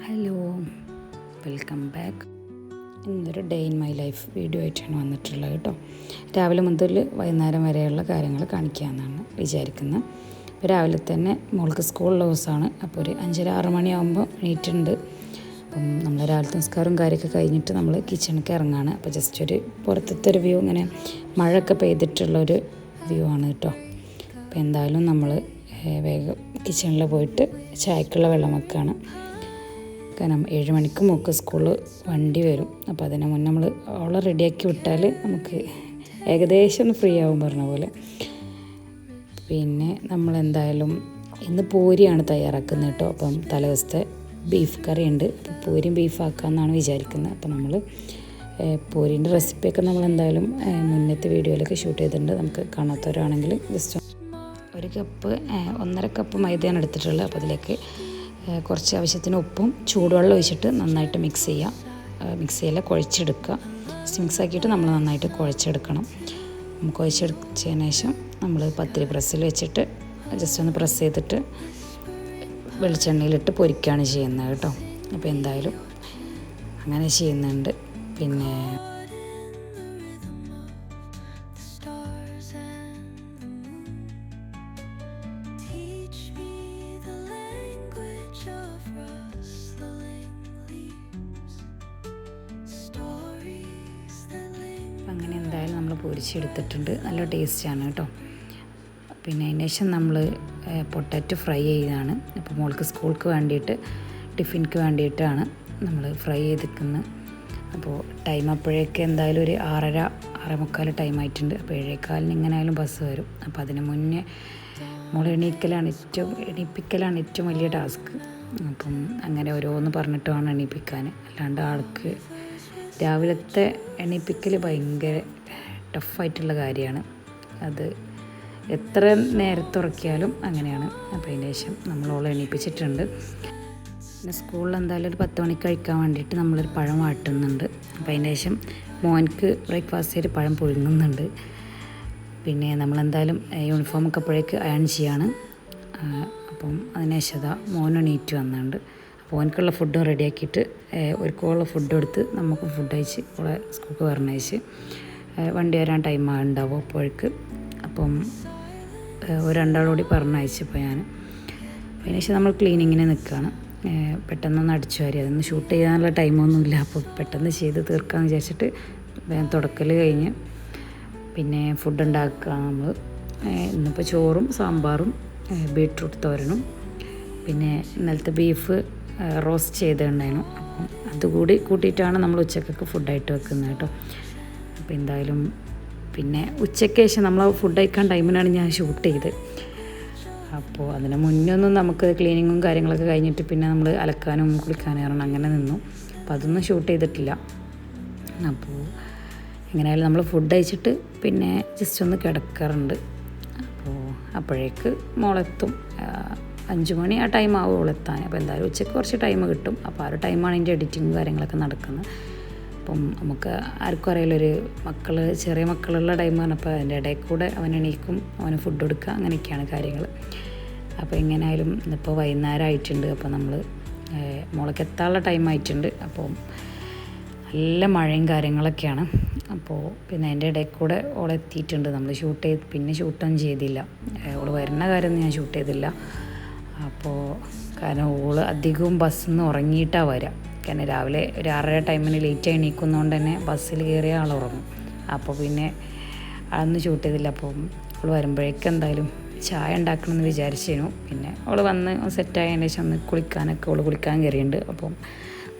Hello, welcome back. ഇന്നൊരു day in my life video ആയിട്ടാണ് വന്നിട്ടുള്ളത് കേട്ടോ. രാവിലെ മുതൽ വൈകുന്നേരം വരെയുള്ള കാര്യങ്ങൾ കാണിക്കാമെന്നാണ് വിചാരിക്കുന്നത്. ഇപ്പോൾ രാവിലെ തന്നെ മോൾക്ക് സ്കൂളിലെ ദിവസമാണ്. അപ്പോൾ ഒരു 5:30-6 മണിയാകുമ്പോൾ എണീറ്റുണ്ട്. അപ്പം നമ്മൾ രാവിലത്തെ നിസ്കാരവും കാര്യമൊക്കെ കഴിഞ്ഞിട്ട് നമ്മൾ കിച്ചണിലേക്ക് ഇറങ്ങുകയാണ്. അപ്പോൾ ജസ്റ്റ് ഒരു പുറത്തത്തെ ഒരു വ്യൂ, ഇങ്ങനെ മഴയൊക്കെ പെയ്തിട്ടുള്ളൊരു വ്യൂ ആണ് കേട്ടോ. അപ്പോൾ എന്തായാലും നമ്മൾ വേഗം കിച്ചണിൽ പോയിട്ട് ചായക്കുള്ള വെള്ളം വെക്കുകയാണ്. കാരണം 7 മണിക്ക് മോൾക്ക് സ്കൂളിൽ വണ്ടി വരും. അപ്പോൾ അതിന് മുന്നേ നമ്മൾ അവളെ റെഡിയാക്കി വിട്ടാൽ നമുക്ക് ഏകദേശം ഒന്ന് ഫ്രീ ആവും പറഞ്ഞ പോലെ. പിന്നെ നമ്മളെന്തായാലും ഇന്ന് പൂരിയാണ് തയ്യാറാക്കുന്നത് കേട്ടോ. അപ്പം തലേദിവസത്തെ ബീഫ് കറി ഉണ്ട്. അപ്പോൾ പൂരിയും ബീഫാക്കാമെന്നാണ് വിചാരിക്കുന്നത്. അപ്പോൾ നമ്മൾ പൂരിൻ്റെ റെസിപ്പിയൊക്കെ നമ്മളെന്തായാലും മുന്നത്തെ വീഡിയോയിലൊക്കെ ഷൂട്ട് ചെയ്തിട്ടുണ്ട്. നമുക്ക് കാണാത്തവരാണെങ്കിൽ ജസ്റ്റ് 1.5 കപ്പ് മൈദയാണ് എടുത്തിട്ടുള്ളത്. അപ്പോൾ അതിലേക്ക് കുറച്ച് ആവശ്യത്തിന് ഉപ്പും ചൂടുവെള്ളം ഒഴിച്ചിട്ട് നന്നായിട്ട് മിക്സ് ചെയ്യല്ല, കുഴച്ചെടുക്കുക. മിക്സ് ആക്കിയിട്ട് നമ്മൾ നന്നായിട്ട് കുഴച്ചെടുക്കണം. കുഴച്ചെടുത്തതിന് ശേഷം നമ്മൾ പത്തിരി പ്രസ്സിൽ വെച്ചിട്ട് ജസ്റ്റ് ഒന്ന് പ്രസ് ചെയ്തിട്ട് വെളിച്ചെണ്ണയിലിട്ട് പൊരിക്കുകയാണ് ചെയ്യുന്നത് കേട്ടോ. അപ്പോൾ എന്തായാലും അങ്ങനെ ചെയ്യുന്നുണ്ട്. പിന്നെ അങ്ങനെ എന്തായാലും നമ്മൾ പൊരിച്ചെടുത്തിട്ടുണ്ട്. നല്ല ടേസ്റ്റാണ് കേട്ടോ. പിന്നെ അതിന് ശേഷം നമ്മൾ പൊട്ടാറ്റോ ഫ്രൈ ചെയ്തതാണ്. അപ്പോൾ മോൾക്ക് സ്കൂൾക്ക് വേണ്ടിയിട്ട് ടിഫിൻക്ക് വേണ്ടിയിട്ടാണ് നമ്മൾ ഫ്രൈ ചെയ്തിരിക്കുന്നത്. അപ്പോൾ ടൈം അപ്പോഴേക്ക് എന്തായാലും ഒരു 6:30-6:45 ടൈമായിട്ടുണ്ട്. അപ്പോൾ 7:15 എങ്ങനെയായാലും ബസ് വരും. അപ്പോൾ അതിന് മുന്നേ മോൾ എണീപ്പിക്കലാണ് ഏറ്റവും വലിയ ടാസ്ക്. അപ്പം അങ്ങനെ ഓരോന്ന് പറഞ്ഞിട്ട് വേണം എണീപ്പിക്കാൻ. അല്ലാണ്ട് ആൾക്ക് രാവിലത്തെ എണീപ്പിക്കൽ ഭയങ്കര ടഫായിട്ടുള്ള കാര്യമാണ്. അത് എത്ര നേരത്തെ ഉറക്കിയാലും അങ്ങനെയാണ്. അപ്പോൾ അതിന് ശേഷം നമ്മളോളെ എണീപ്പിച്ചിട്ടുണ്ട്. പിന്നെ സ്കൂളിൽ എന്തായാലും ഒരു 10 മണിക്ക് കഴിക്കാൻ വേണ്ടിയിട്ട് നമ്മളൊരു പഴം വാട്ടുന്നുണ്ട്. അപ്പോൾ അതിന് ശേഷം മോൻക്ക് ബ്രേക്ക്ഫാസ്റ്റ് പഴം പുഴുങ്ങുന്നുണ്ട്. പിന്നെ നമ്മളെന്തായാലും യൂണിഫോമൊക്കെ അപ്പോഴേക്ക് അയൺ ചെയ്യാണ്. അപ്പം അതിന് ശേഷം മോൻ എണീറ്റ് വന്നിട്ടുണ്ട്. അപ്പോൾ ഓനക്കുള്ള ഫുഡ് റെഡിയാക്കിയിട്ട് ഒരുക്കുള്ള ഫുഡ് എടുത്ത് നമുക്ക് ഫുഡ് അയച്ച് ഇവിടെ സ്കൂൾക്ക് പറഞ്ഞയച്ച് വണ്ടി വരാൻ ടൈം ഉണ്ടാവും അപ്പോഴേക്ക്. അപ്പം രണ്ടാളോടി പറഞ്ഞയച്ചപ്പോൾ ഞാൻ അതിന് ശേഷം നമ്മൾ ക്ലീനിങ്ങിന് നിൽക്കുകയാണ്. പെട്ടെന്നൊന്ന് അടിച്ചു വാരി, അതൊന്ന് ഷൂട്ട് ചെയ്യാനുള്ള ടൈമൊന്നുമില്ല. അപ്പോൾ പെട്ടെന്ന് ചെയ്ത് തീർക്കാമെന്ന് വിചാരിച്ചിട്ട് തുടക്കൽ കഴിഞ്ഞ് പിന്നെ ഫുഡ് ഉണ്ടാക്കുക. നമ്മൾ ഇന്നിപ്പോൾ ചോറും സാമ്പാറും ബീട്രൂട്ട് തോരനും പിന്നെ ഇന്നലത്തെ ബീഫ് റോസ്റ്റ് ചെയ്തിട്ടുണ്ടായിരുന്നു. അപ്പം അതുകൂടി കൂട്ടിയിട്ടാണ് നമ്മൾ ഉച്ചക്കൊക്കെ ഫുഡായിട്ട് വെക്കുന്നത് കേട്ടോ. അപ്പോൾ എന്തായാലും പിന്നെ ഉച്ചയ്ക്ക് ശേഷം നമ്മൾ ഫുഡ് കഴിക്കാൻ ടൈമിനാണ് ഞാൻ ഷൂട്ട് ചെയ്ത്. അപ്പോൾ അതിന് മുന്നൊന്നും നമുക്ക് ക്ലീനിങ്ങും കാര്യങ്ങളൊക്കെ കഴിഞ്ഞിട്ട് പിന്നെ നമ്മൾ അലക്കാനും കുളിക്കാനും ഇറങ്ങണം, അങ്ങനെ നിന്നു. അപ്പോൾ അതൊന്നും ഷൂട്ട് ചെയ്തിട്ടില്ല. അപ്പോൾ എങ്ങനെയായാലും നമ്മൾ ഫുഡ് കഴിച്ചിട്ട് പിന്നെ ജസ്റ്റ് ഒന്ന് കിടക്കാറുണ്ട്. അപ്പോൾ അപ്പോഴേക്ക് മോളെത്തും. 5 മണി ആ ടൈം ആവും ഓളെത്താൻ. അപ്പോൾ എന്തായാലും ഉച്ചയ്ക്ക് കുറച്ച് ടൈം കിട്ടും. അപ്പോൾ ആ ഒരു ടൈമാണ് ഇതിൻ്റെ എഡിറ്റിങ്ങും കാര്യങ്ങളൊക്കെ നടക്കുന്നത്. അപ്പം നമുക്ക് ആർക്കും അറിയില്ല, ചെറിയ മക്കളുള്ള ടൈം പറഞ്ഞപ്പോൾ അതിൻ്റെ ഇടയിൽ കൂടെ അവൻ എണീക്കും, അവന് ഫുഡ് കൊടുക്കുക, അങ്ങനെയൊക്കെയാണ് കാര്യങ്ങൾ. അപ്പോൾ എങ്ങനെയായാലും ഇന്നിപ്പോൾ വൈകുന്നേരം ആയിട്ടുണ്ട്. അപ്പോൾ നമ്മൾ മോളൊക്കെ എത്താനുള്ള ടൈം ആയിട്ടുണ്ട്. അപ്പോൾ നല്ല മഴയും കാര്യങ്ങളൊക്കെയാണ്. അപ്പോൾ പിന്നെ അതിൻ്റെ ഇടയിൽ കൂടെ ഓളെത്തിയിട്ടുണ്ട്. നമ്മൾ പിന്നെ ഷൂട്ടൊന്നും ചെയ്തില്ല. ഓൾ വരുന്ന കാര്യമൊന്നും ഞാൻ ഷൂട്ട് ചെയ്തില്ല. അപ്പോൾ കാരണം ഓൾ അധികവും ബസ്സിൽ നിന്ന് ഉറങ്ങിയിട്ടാണ് വരിക. കാരണം രാവിലെ ഒരു 6:30 ടൈമിന് ലേറ്റായി എണീക്കുന്നതുകൊണ്ട് തന്നെ ബസ്സിൽ കയറിയ ആൾ ഉറങ്ങും. അപ്പോൾ പിന്നെ അതൊന്നും ഷൂട്ട് ചെയ്തില്ല. അപ്പം അവൾ വരുമ്പോഴേക്കും എന്തായാലും ചായ ഉണ്ടാക്കണമെന്ന് വിചാരിച്ചിരുന്നു. പിന്നെ അവൾ വന്ന് സെറ്റായതിന് ശേഷം ഒന്ന് കുളിക്കാൻ കയറിയിട്ടുണ്ട്. അപ്പം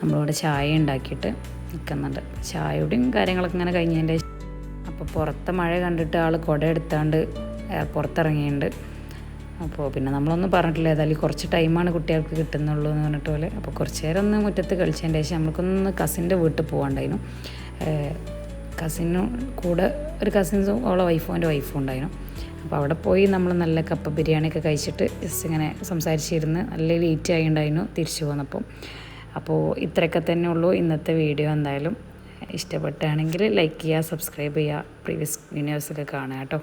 നമ്മളിവിടെ ചായ ഉണ്ടാക്കിയിട്ട് നിൽക്കുന്നുണ്ട്. ചായയുടെയും കാര്യങ്ങളൊക്കെ ഇങ്ങനെ കഴിഞ്ഞതിൻ്റെ അപ്പോൾ പുറത്തെ മഴ കണ്ടിട്ട് ആൾ കുട എടുത്താണ്ട് പുറത്തിറങ്ങിയിട്ടുണ്ട്. അപ്പോൾ പിന്നെ നമ്മളൊന്നും പറഞ്ഞിട്ടില്ല. ഏതായാലും കുറച്ച് ടൈമാണ് കുട്ടികൾക്ക് കിട്ടുന്നുള്ളൂ എന്ന് പറഞ്ഞിട്ട് പോലെ. അപ്പോൾ കുറച്ച് നേരം ഒന്ന് മുറ്റത്ത് കളിച്ചതിൻ്റെ ശേഷം നമ്മൾക്കൊന്ന് കസിൻ്റെ വീട്ടിൽ പോകാണ്ടായിരുന്നു. കസിനും കൂടെ ഒരു കസിൻസും അവളെ അവൻ്റെ വൈഫും ഉണ്ടായിരുന്നു. അപ്പോൾ അവിടെ പോയി നമ്മൾ നല്ല കപ്പ ബിരിയാണിയൊക്കെ കഴിച്ചിട്ട് ജസ്റ്റ് ഇങ്ങനെ സംസാരിച്ചിരുന്ന് നല്ല ലേറ്റ് ആയിട്ടുണ്ടായിരുന്നു തിരിച്ചു പോന്നപ്പം. അപ്പോൾ ഇത്രയൊക്കെ തന്നെ ഉള്ളൂ ഇന്നത്തെ വീഡിയോ. എന്തായാലും ഇഷ്ടപ്പെട്ടാണെങ്കിൽ ലൈക്ക് ചെയ്യുക, സബ്സ്ക്രൈബ് ചെയ്യുക, പ്രീവിയസ് വീഡിയോസൊക്കെ കാണുക കേട്ടോ.